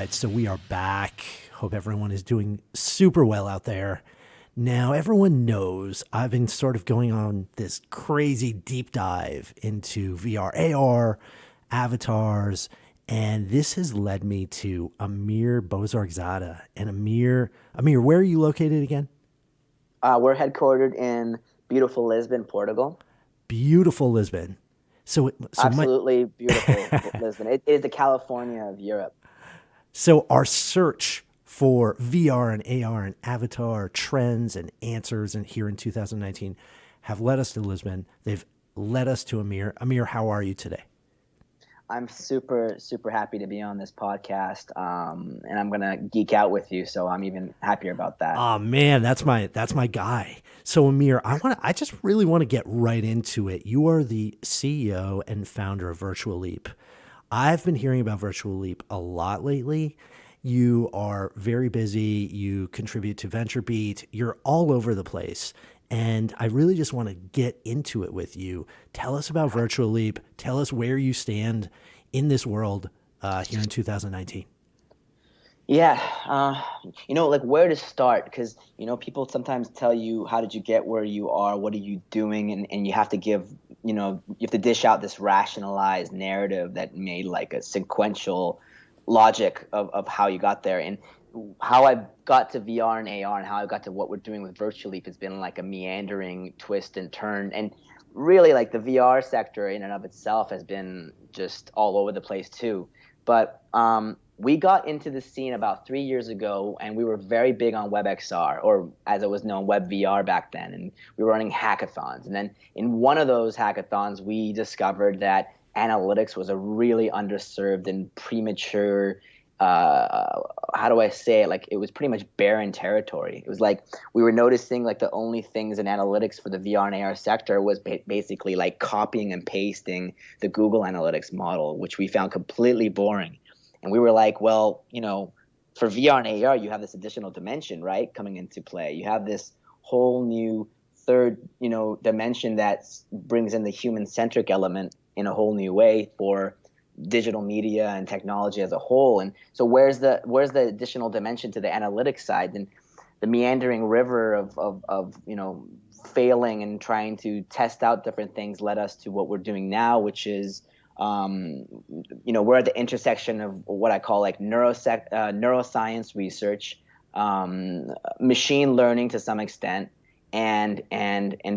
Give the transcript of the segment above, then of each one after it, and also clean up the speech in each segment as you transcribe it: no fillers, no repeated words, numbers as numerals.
right, so we are back. Hope everyone is doing super well out there. Now, everyone knows I've been sort of going on this crazy deep dive into VR, AR, avatars, and this has led me to Amir Bozorgzadeh. And Amir, where are you located again? We're headquartered in beautiful Lisbon, Portugal. Beautiful Lisbon. So my Absolutely beautiful Lisbon. It is the California of Europe. So our search for VR and AR and avatar trends and answers and here in 2019 have led us to Lisbon. They've led us to Amir. Amir, how are you today? I'm super, super happy to be on this podcast, and I'm gonna geek out with you. So I'm even happier about that. Oh man, that's my guy. So Amir, I just really want to get right into it. You are the CEO and founder of Virtual Leap. I've been hearing about Virtual Leap a lot lately. You are very busy. You contribute to VentureBeat. You're all over the place. And I really just want to get into it with you. Tell us about Virtual Leap. Tell us where you stand in this world here in 2019. Yeah, like where to start? Because people sometimes tell you, "How did you get where you are? What are you doing?" And you have to you have to dish out this rationalized narrative that made like a sequential logic of how you got there. And how I got to VR and AR and how I got to what we're doing with Virtual Leap has been like a meandering twist and turn. And really, like the VR sector in and of itself has been just all over the place too. But we got into the scene about 3 years ago, and we were very big on WebXR, or as it was known, WebVR back then. And we were running hackathons. And then in one of those hackathons, we discovered that analytics was a really underserved and premature, how do I say it? Like it was pretty much barren territory. It was like we were noticing like the only things in analytics for the VR and AR sector was basically like copying and pasting the Google Analytics model, which we found completely boring. And we were like, well, for VR and AR, you have this additional dimension, right, coming into play. You have this whole new third, dimension that brings in the human-centric element in a whole new way for digital media and technology as a whole. And so where's the additional dimension to the analytics side? And the meandering river of failing and trying to test out different things led us to what we're doing now, which is we're at the intersection of what I call like neuroscience research, machine learning to some extent, and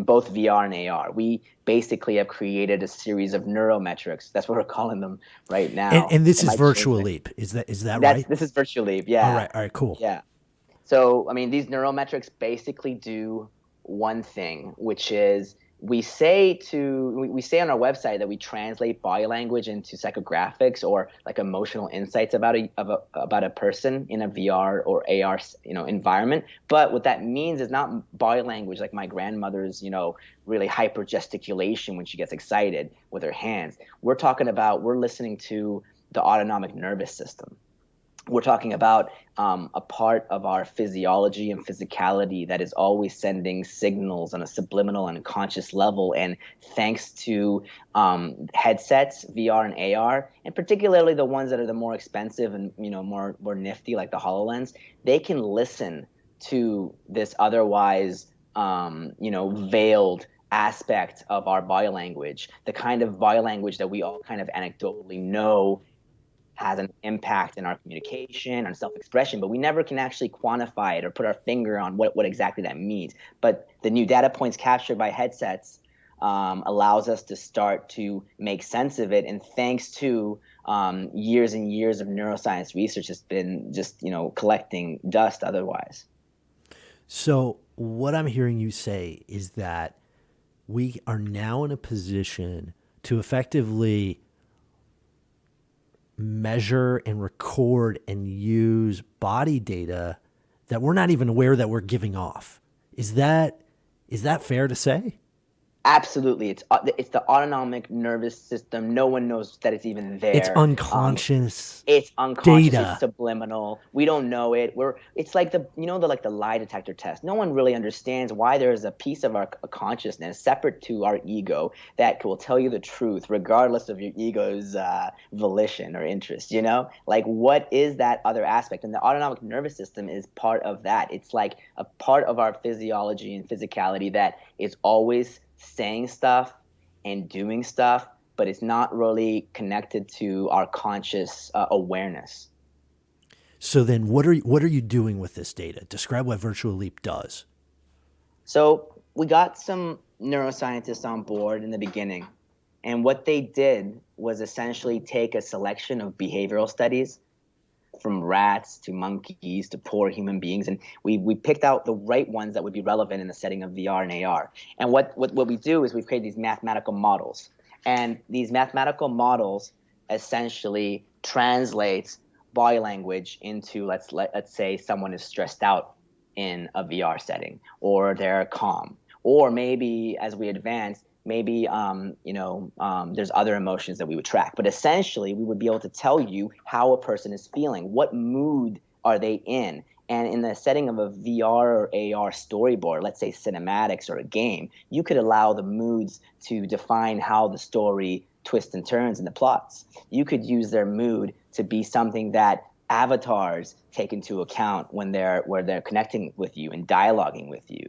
both VR and AR. We basically have created a series of neurometrics. That's what we're calling them right now. And this Am is I Virtual changing? Leap. Is that right? This is Virtual Leap. All Yeah. right, cool. Yeah. So, I mean, these neurometrics basically do one thing, which is we say on our website that we translate body language into psychographics or like emotional insights about a person in a VR or AR environment. But what that means is not body language like my grandmother's really hyper gesticulation when she gets excited with her hands. We're listening to the autonomic nervous system. We're talking about a part of our physiology and physicality that is always sending signals on a subliminal and conscious level. And thanks to headsets, VR and AR, and particularly the ones that are the more expensive and more nifty, like the HoloLens, they can listen to this otherwise veiled aspect of our body language, the kind of body language that we all kind of anecdotally know has an impact in our communication and self-expression, but we never can actually quantify it or put our finger on what exactly that means. But the new data points captured by headsets allows us to start to make sense of it. And thanks to years and years of neuroscience research, has been just collecting dust otherwise. So what I'm hearing you say is that we are now in a position to effectively measure and record and use body data that we're not even aware that we're giving off. Is that fair to say? Absolutely, it's the autonomic nervous system. No one knows that it's even It's there. unconscious It's unconscious. It's data. subliminal. We don't know it. It's like the lie detector test. No one really understands why there is a piece of our consciousness separate to our ego that will tell you the truth, regardless of your ego's volition or interest. Like what is that other aspect? And the autonomic nervous system is part of that. It's like a part of our physiology and physicality that is always saying stuff and doing stuff, but it's not really connected to our conscious awareness. So then what are you doing with this data? Describe what Virtual Leap does. So we got some neuroscientists on board in the beginning, and what they did was essentially take a selection of behavioral studies from rats to monkeys to poor human beings, and we picked out the right ones that would be relevant in the setting of VR and AR. And what we do is we've created these mathematical models, and these mathematical models essentially translates body language into let's say someone is stressed out in a VR setting, or they're calm, or maybe as we advance, maybe there's other emotions that we would track. But essentially, we would be able to tell you how a person is feeling, what mood are they in. And in the setting of a VR or AR storyboard, let's say cinematics or a game, you could allow the moods to define how the story twists and turns in the plots. You could use their mood to be something that avatars take into account when they're connecting with you and dialoguing with you.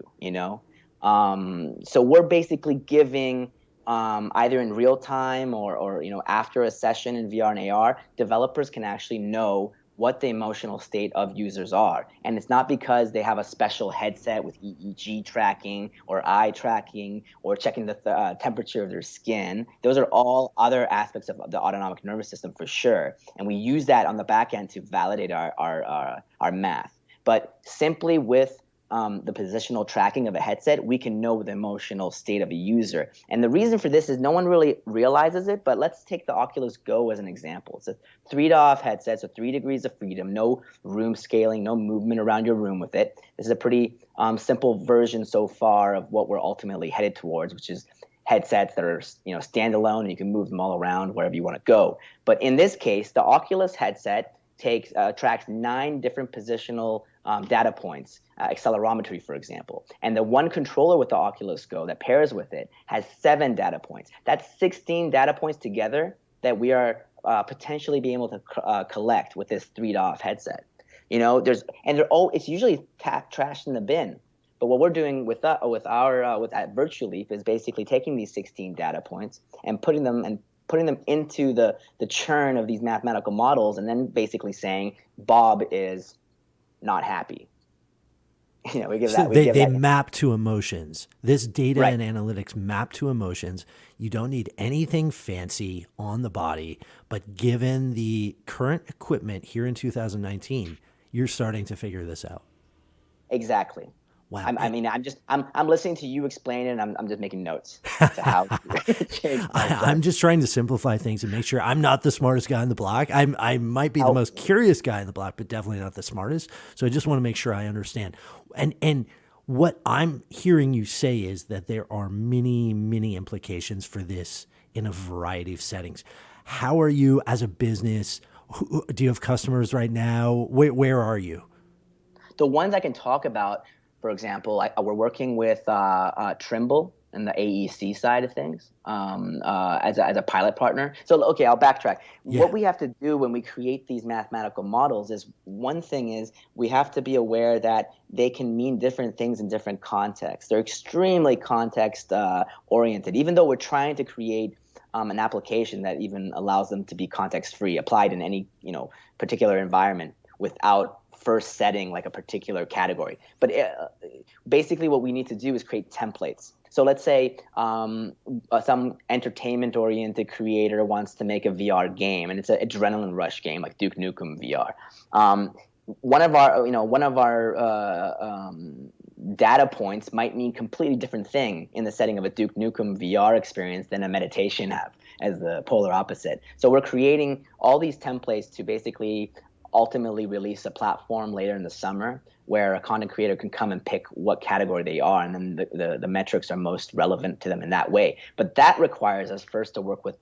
So we're basically giving either in real time or after a session in VR and AR, developers can actually know what the emotional state of users are. And it's not because they have a special headset with EEG tracking or eye tracking or checking the temperature of their skin. Those are all other aspects of the autonomic nervous system for sure. And we use that on the back end to validate our math. But simply with the positional tracking of a headset, we can know the emotional state of a user. And the reason for this is no one really realizes it, but let's take the Oculus Go as an example. It's a 3 DoF headset, so 3 degrees of freedom, no room scaling, no movement around your room with it. This is a pretty simple version so far of what we're ultimately headed towards, which is headsets that are standalone and you can move them all around wherever you want to go. But in this case, the Oculus headset tracks 9 different positional data points, accelerometry, for example. And the one controller with the Oculus Go that pairs with it has 7 data points. That's 16 data points together that we are potentially being able to collect with this 3 DoF headset. It's usually trashed in the bin. But what we're doing with Virtual Leap is basically taking these 16 data points and putting them into the churn of these mathematical models, and then basically saying Bob is not happy. We give So that. they map to emotions. This data Right. and analytics map to emotions. You don't need anything fancy on the body, but given the current equipment here in 2019, you're starting to figure this out. Exactly. Wow. I'm listening to you explain it, and I'm just making notes to how to change I'm myself. just trying to simplify things and make sure I'm not the smartest guy on the block. I might be the How most curious guy in the block, but definitely not the smartest. So I just want to make sure I understand. And what I'm hearing you say is that there are many implications for this in a variety of settings. How are you as a business? Do you have customers right now? Where are you? the ones I can talk about, for example, we're working with Trimble and the AEC side of things as a pilot partner. So, okay, I'll backtrack. Yeah. What we have to do when we create these mathematical models is one thing is we have to be aware that they can mean different things in different contexts. They're extremely context oriented, even though we're trying to create an application that even allows them to be context free, applied in any particular environment without first setting like a particular category. But basically what we need to do is create templates. So let's say some entertainment-oriented creator wants to make a VR game, and it's an adrenaline rush game like Duke Nukem VR. One of our data points might mean completely different thing in the setting of a Duke Nukem VR experience than a meditation app, as the polar opposite. So we're creating all these templates to basically ultimately release a platform later in the summer where a content creator can come and pick what category they are, and then the metrics are most relevant to them in that way. But that requires us first to work with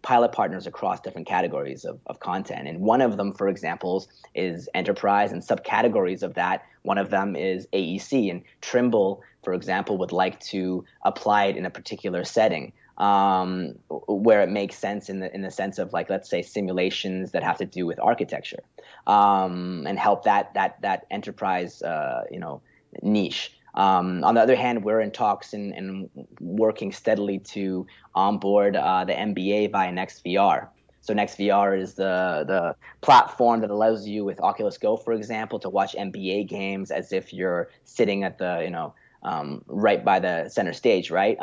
pilot partners across different categories of content. And one of them, for example, is enterprise, and subcategories of that, one of them is AEC. And Trimble, for example, would like to apply it in a particular setting, where it makes sense in the sense of, like, let's say simulations that have to do with architecture, and help that enterprise niche. On the other hand, we're in talks and working steadily to onboard the NBA via NextVR. So NextVR is the platform that allows you, with Oculus Go, for example, to watch NBA games as if you're sitting at the right by the center stage, right?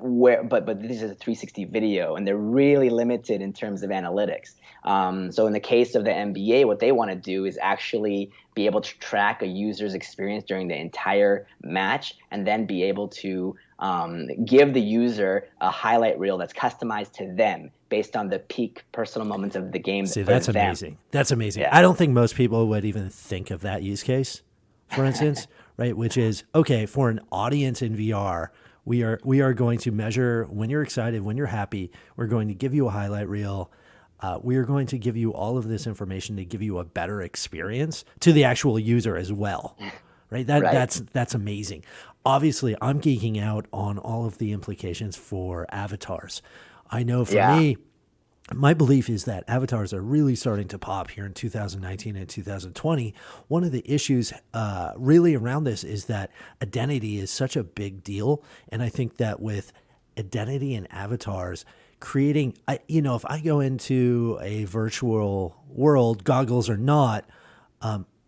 But this is a 360 video, and they're really limited in terms of analytics. So in the case of the NBA, what they want to do is actually be able to track a user's experience during the entire match, and then be able to give the user a highlight reel that's customized to them based on the peak personal moments of the game. See, that's amazing. That's amazing. Yeah. I don't think most people would even think of that use case, for instance, right? Which is, okay, for an audience in VR, we are going to measure when you're excited, when you're happy. We're going to give you a highlight reel. We are going to give you all of this information to give you a better experience to the actual user as well, right? That's amazing. Obviously, I'm geeking out on all of the implications for avatars. I know for me, my belief is that avatars are really starting to pop here in 2019 and 2020. One of the issues really around this is that identity is such a big deal. And I think that with identity and avatars, creating, if I go into a virtual world, goggles or not,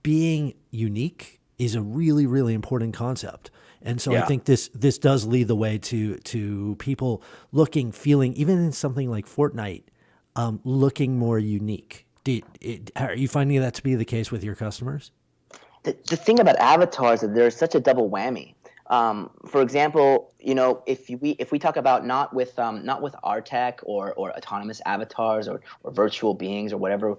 being unique is a really, really important concept. And so I think this does lead the way to people looking, feeling, even in something like Fortnite, looking more unique. Are you finding that to be the case with your customers? The thing about avatars is there's such a double whammy. For example, if we talk about not with our tech or autonomous avatars or virtual beings or whatever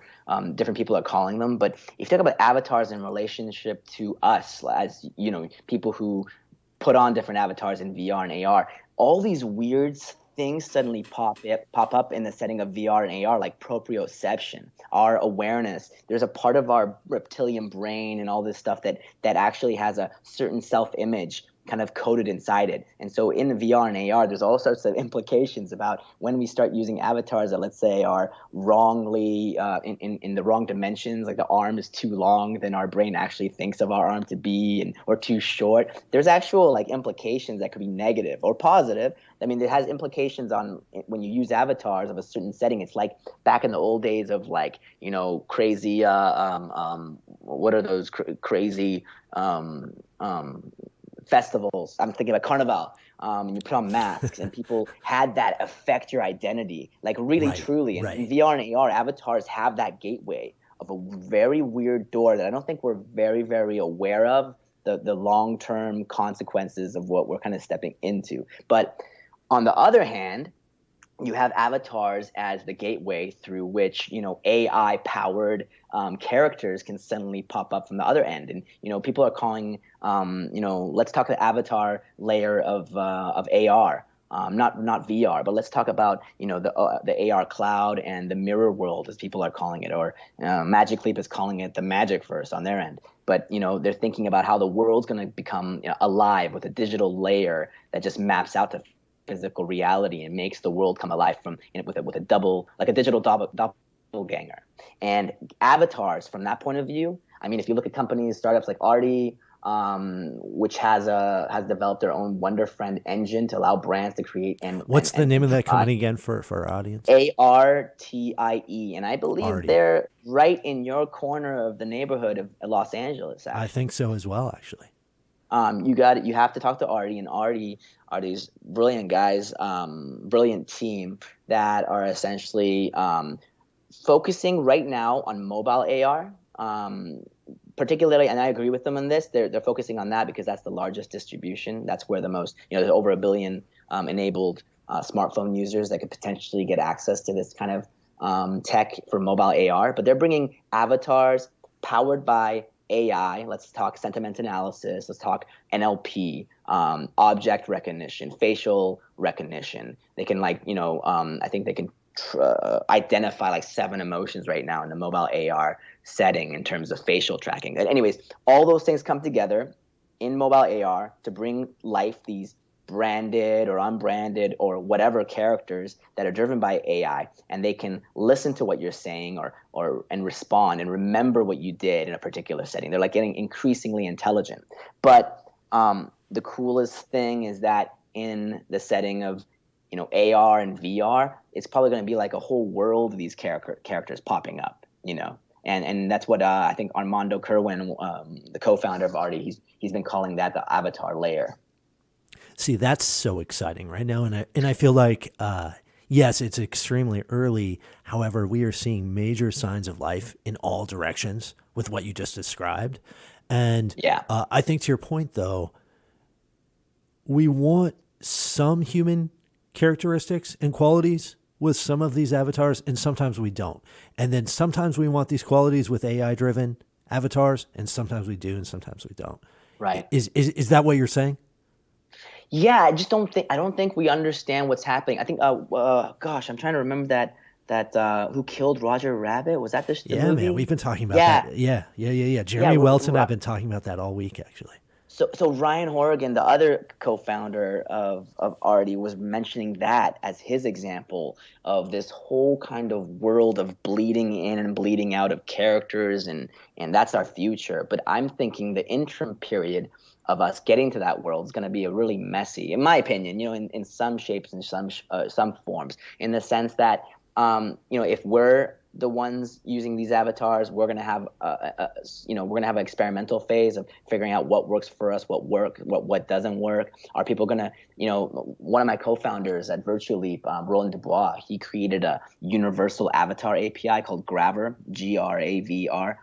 different people are calling them, but if you talk about avatars in relationship to us as people who put on different avatars in VR and AR, all these weird things suddenly pop up in the setting of VR and AR, like proprioception, our awareness. There's a part of our reptilian brain and all this stuff that actually has a certain self-image kind of coded inside it. And so in the VR and AR, there's all sorts of implications about when we start using avatars that, let's say, are wrongly in the wrong dimensions, like the arm is too long than our brain actually thinks of our arm to be, or too short. There's actual implications that could be negative or positive. I mean, it has implications on when you use avatars of a certain setting. It's like back in the old days of crazy, what are those crazy festivals? I'm thinking about Carnival. You put on masks and people had that affect your identity, really, truly. And in VR and AR, avatars have that gateway of a very weird door that I don't think we're very, very aware of, the long-term consequences of what we're kind of stepping into. But on the other hand, you have avatars as the gateway through which AI-powered characters can suddenly pop up from the other end, and people are calling let's talk the avatar layer of AR, not VR, but let's talk about the AR cloud and the mirror world, as people are calling it, or Magic Leap is calling it the Magicverse on their end. But they're thinking about how the world's going to become alive with a digital layer that just maps out to physical reality and makes the world come alive with a double, like a digital doppelganger. And avatars, from that point of view, I mean, if you look at companies, startups like Artie, which has developed their own Wonder Friend engine to allow brands to create. What's the name of that company again for our audience? ARTIE, and I believe Artie. They're right in your corner of the neighborhood of Los Angeles. Actually. I think so as well, actually. You have to talk to Artie, and Artie are these brilliant guys, brilliant team that are essentially focusing right now on mobile AR, particularly, and I agree with them on this. They're focusing on that because that's the largest distribution. That's where the most, there's over 1 billion enabled smartphone users that could potentially get access to this kind of tech for mobile AR, but they're bringing avatars powered by AI. Let's talk sentiment analysis. Let's talk NLP, object recognition, facial recognition. They can I think they can identify like 7 emotions right now in the mobile AR setting in terms of facial tracking. And anyways, all those things come together in mobile AR to bring life these branded or unbranded or whatever characters that are driven by AI, and they can listen to what you're saying or and respond and remember what you did in a particular setting. They're like getting increasingly intelligent. But the coolest thing is that in the setting of AR and VR, it's probably going to be like a whole world of these characters popping up, and that's what I think Armando Kerwin, the co-founder of Arty, he's been calling that the avatar layer. See, that's so exciting right now, and I feel like yes, it's extremely early. However, we are seeing major signs of life in all directions with what you just described, and Yeah. I think to your point though, we want some human characteristics and qualities with some of these avatars, and sometimes we don't. And then sometimes we want these qualities with AI driven avatars, and sometimes we do, and sometimes we don't. Right. Is that what you're saying? Yeah, I don't think we understand what's happening. I think gosh, I'm trying to remember that Who Killed Roger Rabbit? Was that the Yeah, movie? man, we've been talking about Yeah. that. Yeah. Yeah, Jeremy Welton and I've been talking about that all week, actually. so Ryan Horrigan, the other co-founder of Arty, was mentioning that as his example of this whole kind of world of bleeding in and bleeding out of characters, and that's our future. But I'm thinking the interim period of us getting to that world is going to be a really messy, in my opinion, in some shapes and some forms, in the sense that if we're the ones using these avatars, we're going to have we're going to have an experimental phase of figuring out what works for us, what doesn't work. Are people going to, one of my co-founders at Virtual Leap, Roland Dubois, he created a universal avatar API called Gravr, Gravr.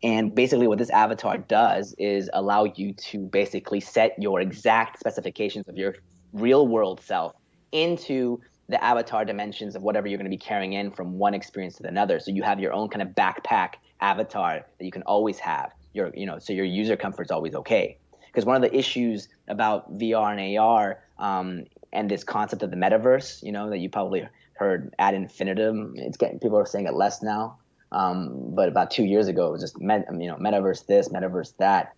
And basically what this avatar does is allow you to basically set your exact specifications of your real world self into the avatar dimensions of whatever you're going to be carrying in from one experience to another. So you have your own kind of backpack avatar that you can always have. So your user comfort's always okay. Because one of the issues about VR and AR and this concept of the metaverse, that you probably heard ad infinitum, people are saying it less now. But about 2 years ago, it was just metaverse this, metaverse that.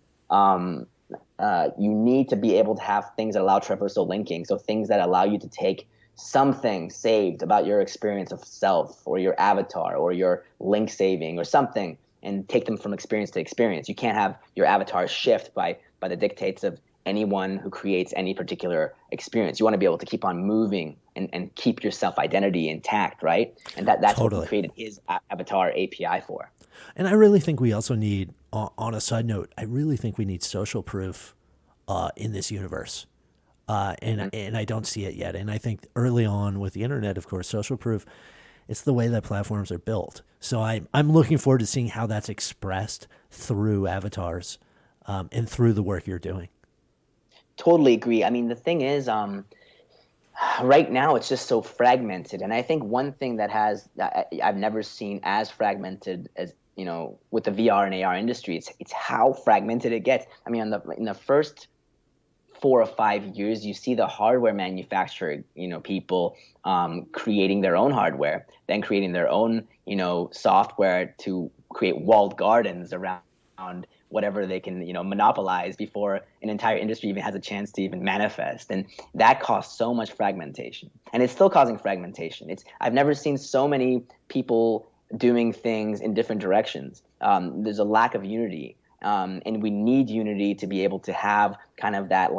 You need to be able to have things that allow traversal linking, so things that allow you to take something saved about your experience of self or your avatar or your link saving or something and take them from experience to experience. You can't have your avatar shift by the dictates of anyone who creates any particular experience. You want to be able to keep on moving and keep your self-identity intact, right? And that's Totally. what he created his avatar API for. And I really think we also need, on a side note, I really think we need social proof in this universe. And I don't see it yet. And I think early on with the internet, of course, social proof, it's the way that platforms are built. So I'm looking forward to seeing how that's expressed through avatars and through the work you're doing. Totally agree. I mean, the thing is, right now it's just so fragmented. And I think one thing that I've never seen as fragmented as, with the VR and AR industry, it's how fragmented it gets. I mean, in the first 4 or 5 years, you see the hardware manufacturer, people creating their own hardware, then creating their own, software to create walled gardens around whatever they can, monopolize before an entire industry even has a chance to even manifest. And that caused so much fragmentation. And it's still causing fragmentation. I've never seen so many people doing things in different directions. There's a lack of unity. And we need unity to be able to have kind of that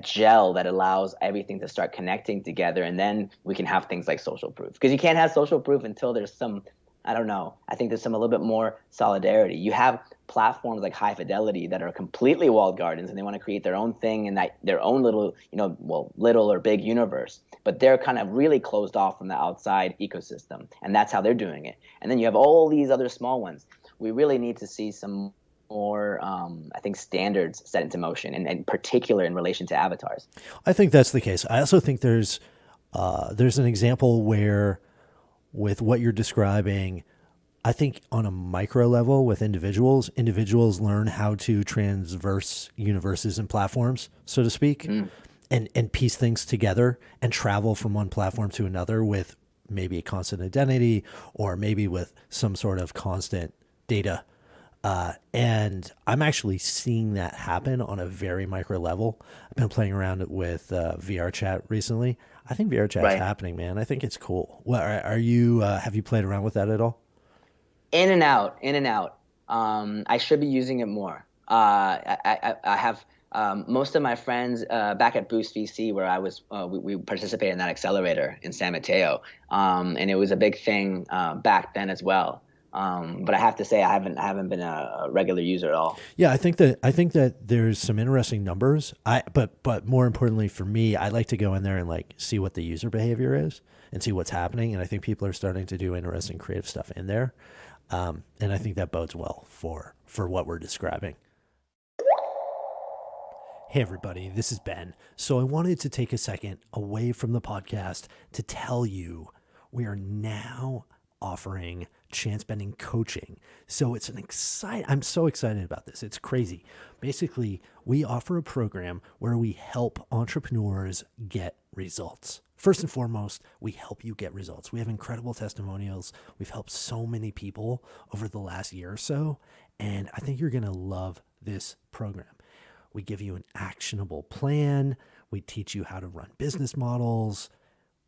gel that allows everything to start connecting together, and then we can have things like social proof. Because you can't have social proof until there's some, I don't know, I think there's a little bit more solidarity. You have platforms like High Fidelity that are completely walled gardens, and they want to create their own thing in their own little, little or big universe. But they're kind of really closed off from the outside ecosystem, and that's how they're doing it. And then you have all these other small ones. We really need to see some more, I think, standards set into motion, and in particular in relation to avatars. I think that's the case. I also think there's an example where with what you're describing, I think on a micro level with individuals learn how to transverse universes and platforms, so to speak, Mm. and piece things together and travel from one platform to another with maybe a constant identity or maybe with some sort of constant data. And I'm actually seeing that happen on a very micro level. I've been playing around with VR chat recently. I think VR chat's Right. happening, man. I think it's cool. Well, are you? Have you played around with that at all? In and out, in and out. I should be using it more. I have most of my friends back at Boost VC, where we participated in that accelerator in San Mateo, and it was a big thing back then as well. But I have to say, I haven't been a regular user at all. Yeah, I think that there's some interesting numbers. But more importantly for me, I like to go in there and like see what the user behavior is and see what's happening. And I think people are starting to do interesting creative stuff in there. And I think that bodes well for what we're describing. Hey, everybody, this is Ben. So I wanted to take a second away from the podcast to tell you we are now offering chance bending coaching. So it's I'm so excited about this. It's crazy. Basically, we offer a program where we help entrepreneurs get results. First and foremost, we help you get results. We have incredible testimonials. We've helped so many people over the last year or so, and I think you're going to love this program. We give you an actionable plan. We teach you how to run business models.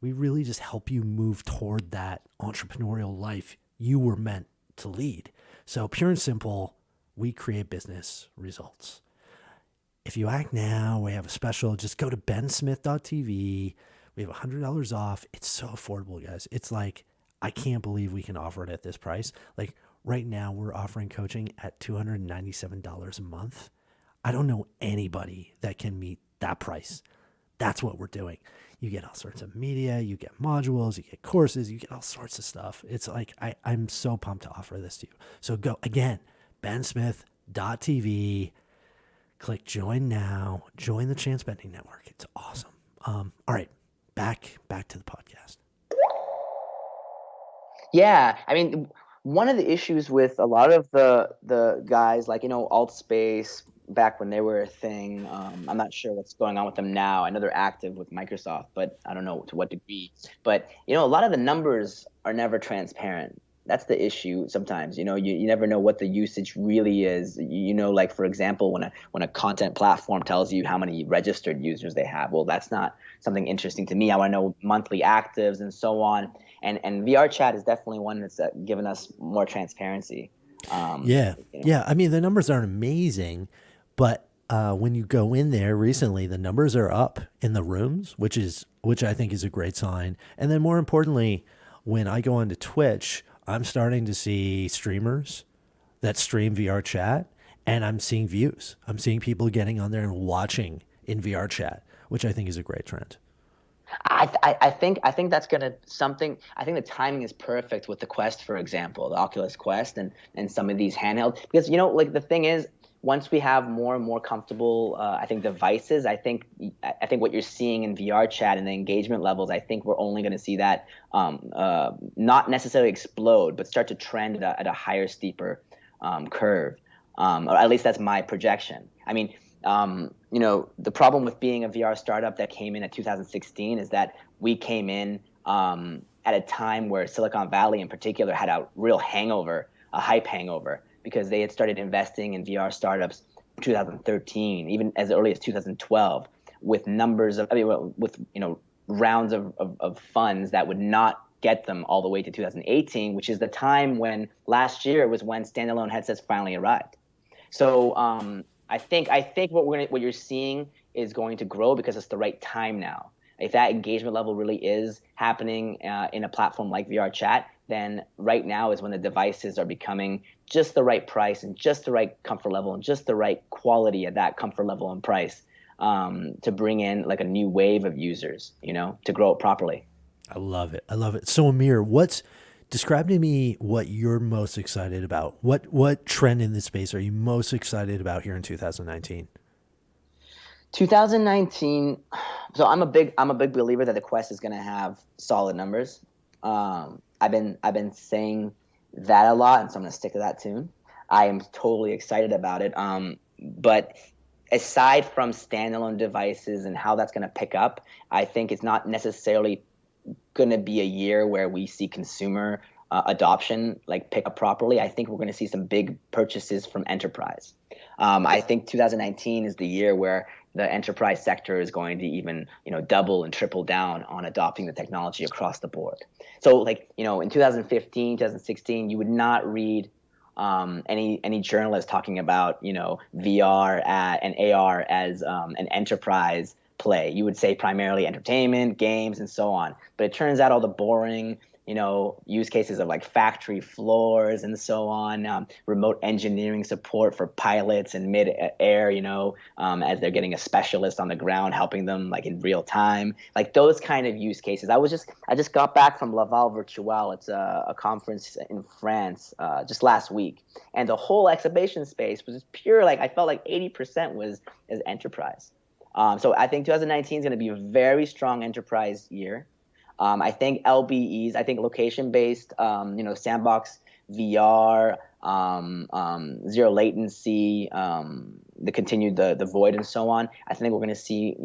We really just help you move toward that entrepreneurial life you were meant to lead. So, pure and simple, we create business results. If you act now, we have a special. Just go to bensmith.tv. We have $100 off. It's so affordable, guys. It's like, I can't believe we can offer it at this price. Like right now, we're offering coaching at $297 a month. I don't know anybody that can meet that price. That's what we're doing. You get all sorts of media, you get modules, you get courses, you get all sorts of stuff. It's like, I'm so pumped to offer this to you. So go again, bensmith.tv, click join now, join the Chance Bending Network. It's awesome. All right, back to the podcast. Yeah, I mean, one of the issues with a lot of the guys, like Altspace, back when they were a thing. I'm not sure what's going on with them now. I know they're active with Microsoft, but I don't know to what degree. But a lot of the numbers are never transparent. That's the issue sometimes. You never know what the usage really is. Like for example, when a content platform tells you how many registered users they have, well, that's not something interesting to me. I want to know monthly actives and so on. And VR chat is definitely one that's given us more transparency. Yeah. I mean, the numbers aren't amazing, but when you go in there recently, the numbers are up in the rooms, which I think is a great sign. And then more importantly, when I go onto Twitch, I'm starting to see streamers that stream VR chat, and I'm seeing views. I'm seeing people getting on there and watching in VR chat, which I think is a great trend. I think that's gonna something. I think the timing is perfect with the Quest, for example, the Oculus Quest, and some of these handheld, because like the thing is, once we have more and more comfortable, I think devices, I think what you're seeing in VR chat and the engagement levels, I think we're only going to see that not necessarily explode, but start to trend at a higher, steeper curve, or at least that's my projection. I mean, the problem with being a VR startup that came in at 2016 is that we came in at a time where Silicon Valley in particular had a real hangover, a hype hangover, because they had started investing in VR startups in 2013, even as early as 2012, with rounds of funds that would not get them all the way to 2018, which is the time when last year was when standalone headsets finally arrived. So I think what you're seeing is going to grow because it's the right time now. If that engagement level really is happening in a platform like VR chat, then right now is when the devices are becoming just the right price and just the right comfort level and just the right quality at that comfort level and price to bring in like a new wave of users, to grow it properly. I love it. I love it. So Amir, describe to me what you're most excited about. What trend in this space are you most excited about here in 2019? 2019. So I'm a big believer that the Quest is going to have solid numbers. I've been saying that a lot, and so I'm gonna stick to that tune. I am totally excited about it. But aside from standalone devices and how that's gonna pick up, I think it's not necessarily going to be a year where we see consumer adoption like pick up properly. I think we're going to see some big purchases from enterprise. I think 2019 is the year where the enterprise sector is going to even double and triple down on adopting the technology across the board. So like in 2015, 2016, you would not read any journalist talking about VR and AR as an enterprise play. You would say primarily entertainment, games, and so on. But it turns out all the boring, use cases of like factory floors and so on, remote engineering support for pilots in mid-air, as they're getting a specialist on the ground helping them like in real time, like those kind of use cases. I just got back from Laval Virtual. It's a conference in France just last week, and the whole exhibition space was just pure. Like I felt like 80% was as enterprise. So I think 2019 is going to be a very strong enterprise year. I think LBEs, I think location-based, sandbox VR, zero latency, the void and so on. I think we're going to see,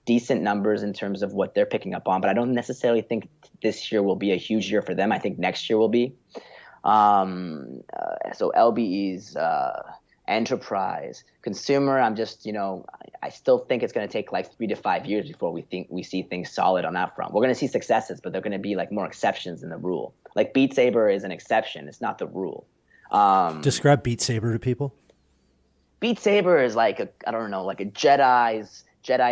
decent numbers in terms of what they're picking up on. But I don't necessarily think this year will be a huge year for them. I think next year will be. So LBEs, enterprise, consumer, I'm just, I still think it's going to take like 3 to 5 years before we see things solid on that front. We're going to see successes, but they're going to be like more exceptions than the rule. Like Beat Saber is an exception. It's not the rule. Describe Beat Saber to people. Beat Saber is like I don't know, like a Jedi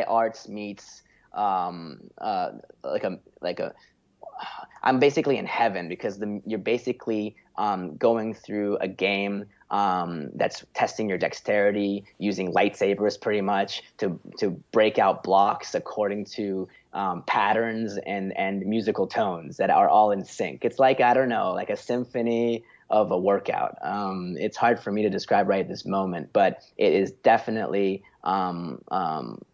arts meets I'm basically in heaven because you're basically going through a game that's testing your dexterity using lightsabers pretty much to break out blocks according to patterns and musical tones that are all in sync. It's like, I don't know, like a symphony of a workout. It's hard for me to describe right at this moment, but it is definitely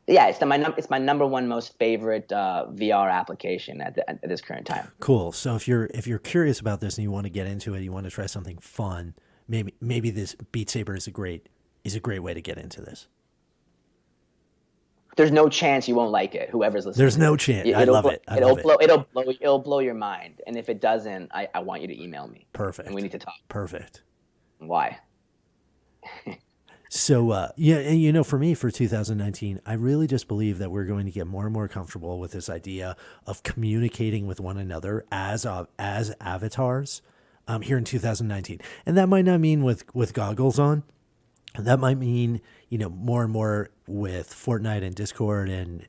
it's my number one most favorite VR application at this current time. Cool. So if you're curious about this and you want to get into it, you want to try something fun, maybe this Beat Saber is a great way to get into this. There's no chance you won't like it. Whoever's listening. There's no chance. I love it. It'll blow your mind. And if it doesn't, I want you to email me. Perfect. And we need to talk. Perfect. Why? So, and for me, for 2019, I really just believe that we're going to get more and more comfortable with this idea of communicating with one another as avatars here in 2019. And that might not mean with goggles on. That might mean, more and more with Fortnite and Discord and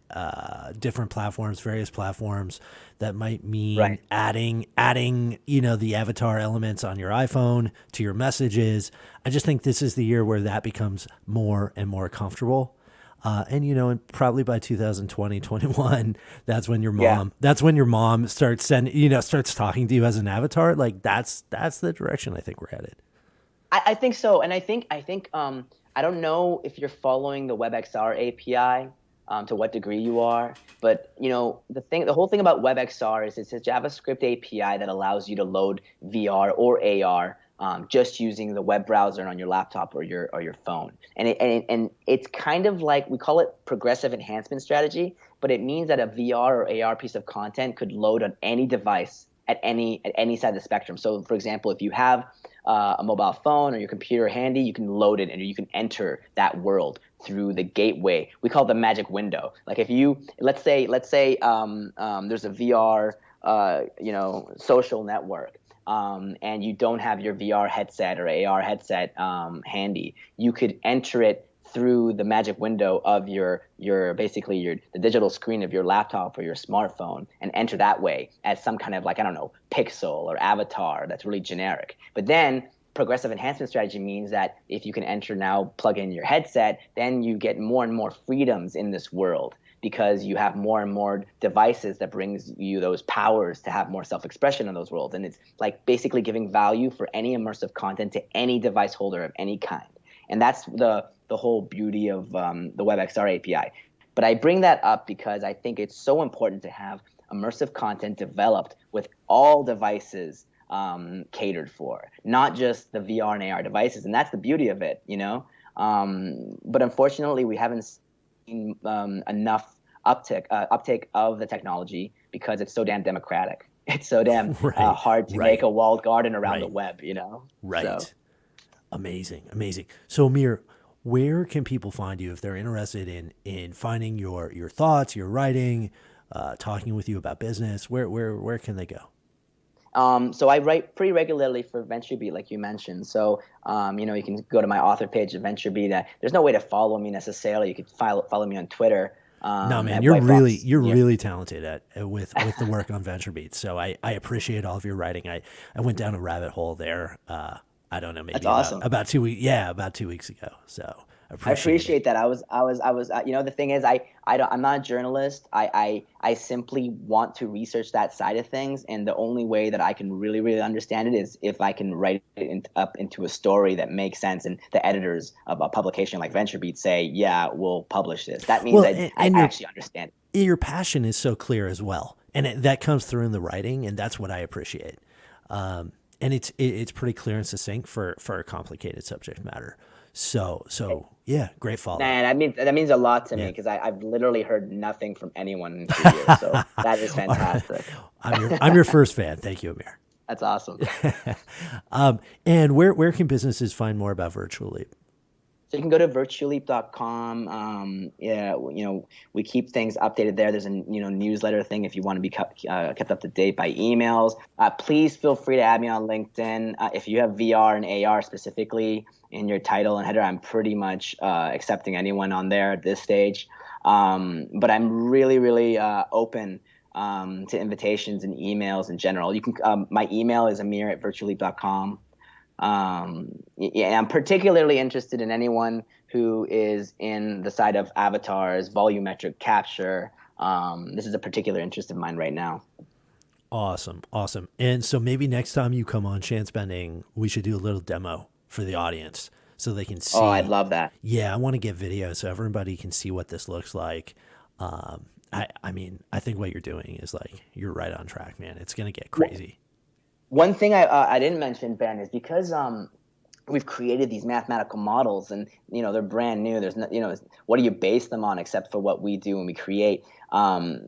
different platforms, various platforms. That might mean adding, the avatar elements on your iPhone to your messages. I just think this is the year where that becomes more and more comfortable. And probably by 2020, 21, that's when your mom starts starts talking to you as an avatar. Like that's the direction I think we're headed. I think so, and I think I don't know if you're following the WebXR API, to what degree you are, but the whole thing about WebXR is it's a JavaScript API that allows you to load VR or AR just using the web browser on your laptop or your phone, and it's kind of like, we call it progressive enhancement strategy, but it means that a VR or AR piece of content could load on any device at any side of the spectrum. So, for example, if you have a mobile phone or your computer handy, you can load it and you can enter that world through the gateway. We call it the magic window. Like if you let's say there's a VR social network, and you don't have your VR headset or AR headset handy, you could enter it through the magic window of the digital screen of your laptop or your smartphone, and enter that way as some kind of, like, I don't know, pixel or avatar that's really generic. But then progressive enhancement strategy means that if you can plug in your headset, then you get more and more freedoms in this world, because you have more and more devices that brings you those powers to have more self-expression in those worlds. And it's like basically giving value for any immersive content to any device holder of any kind. And that's the whole beauty of the WebXR API. But I bring that up because I think it's so important to have immersive content developed with all devices catered for, not just the VR and AR devices. And that's the beauty of it, you know? But unfortunately, we haven't seen enough uptake of the technology because it's so damn democratic. It's so damn Right. hard to Right. make a walled garden around the Right. web, you know? Right. So. Amazing. Amazing. So Amir, where can people find you if they're interested in finding your thoughts, your writing, talking with you about business? Where can they go? So I write pretty regularly for VentureBeat, like you mentioned. So, you can go to my author page at VentureBeat. There's no way to follow me necessarily. You could follow me on Twitter. No, man, At you're White really Fox. you're Yeah, really talented with the work on VentureBeat. So I appreciate all of your writing. I went down a rabbit hole there. I don't know, that's maybe awesome. about 2 weeks. Yeah, about 2 weeks ago. So I appreciate it. appreciate that. The thing is, I'm not a journalist. I simply want to research that side of things. And the only way that I can really, really understand it is if I can write it up into a story that makes sense. And the editors of a publication like VentureBeat say, yeah, we'll publish this. That means Well, I and actually understand it. your passion is so clear as well, and that comes through in the writing, and that's what I appreciate. And it's pretty clear and succinct for a complicated subject matter. So yeah, great follow. Man, that means a lot to me Yeah. because I've literally heard nothing from anyone in 2 years. So that is All right. fantastic. I'm your first fan. Thank you, Amir. That's awesome. And where can businesses find more about Virtual Leap? So you can go to virtualleap.com. Yeah, we keep things updated there. There's a newsletter thing if you want to be kept up to date by emails. Please feel free to add me on LinkedIn. If you have VR and AR specifically in your title and header, I'm pretty much accepting anyone on there at this stage. But I'm really, really open to invitations and emails in general. You can. My email is amir@virtualleap.com. Yeah, I'm particularly interested in anyone who is in the side of avatars, volumetric capture. This is a particular interest of mine right now. Awesome. And so maybe next time you come on Chance Bending, we should do a little demo for the audience so they can see. Oh, I'd love that. Yeah, I want to get video so everybody can see what this looks like. I think what you're doing is like you're right on track, man. It's gonna get crazy. One thing I didn't mention, Ben, is because we've created these mathematical models, and they're brand new. There's no, what do you base them on except for what we do when we create?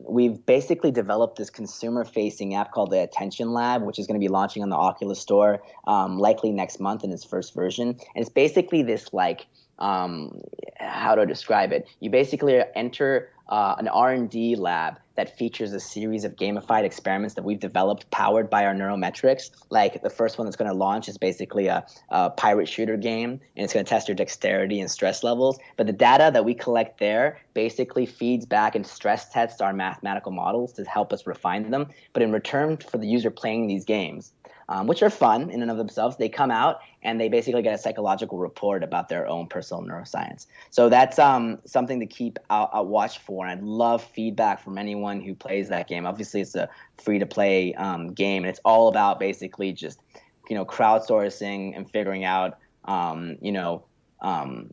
We've basically developed this consumer-facing app called the Attention Lab, which is going to be launching on the Oculus Store likely next month in its first version. And it's basically this how to describe it? You basically enter an R&D lab that features a series of gamified experiments that we've developed powered by our neurometrics. Like the first one that's going to launch is basically a pirate shooter game, and it's going to test your dexterity and stress levels. But the data that we collect there basically feeds back and stress tests our mathematical models to help us refine them. But in return for the user playing these games, which are fun in and of themselves, they come out and they basically get a psychological report about their own personal neuroscience. So that's something to keep a watch for. And I'd love feedback from anyone who plays that game. Obviously, it's a free-to-play game, and it's all about basically just crowdsourcing and figuring out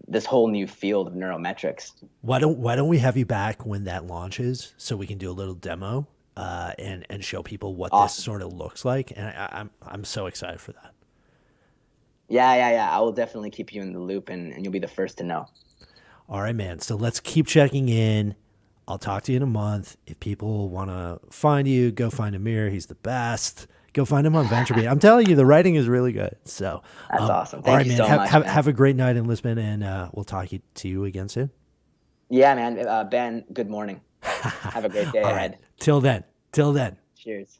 this whole new field of neurometrics. Why don't we have you back when that launches so we can do a little demo and show people what Awesome. this sort of looks like? And I'm so excited for that. Yeah. I will definitely keep you in the loop, and you'll be the first to know. All right, man. So let's keep checking in. I'll talk to you in a month. If people want to find you, go find Amir. He's the best. Go find him on VentureBeat. I'm telling you, the writing is really good. So that's awesome. All right, Thank you man. so much. Have a great night in Lisbon, and we'll talk to you again soon. Yeah, man. Ben, good morning. Have a great day All ahead. Right. Till then. Cheers.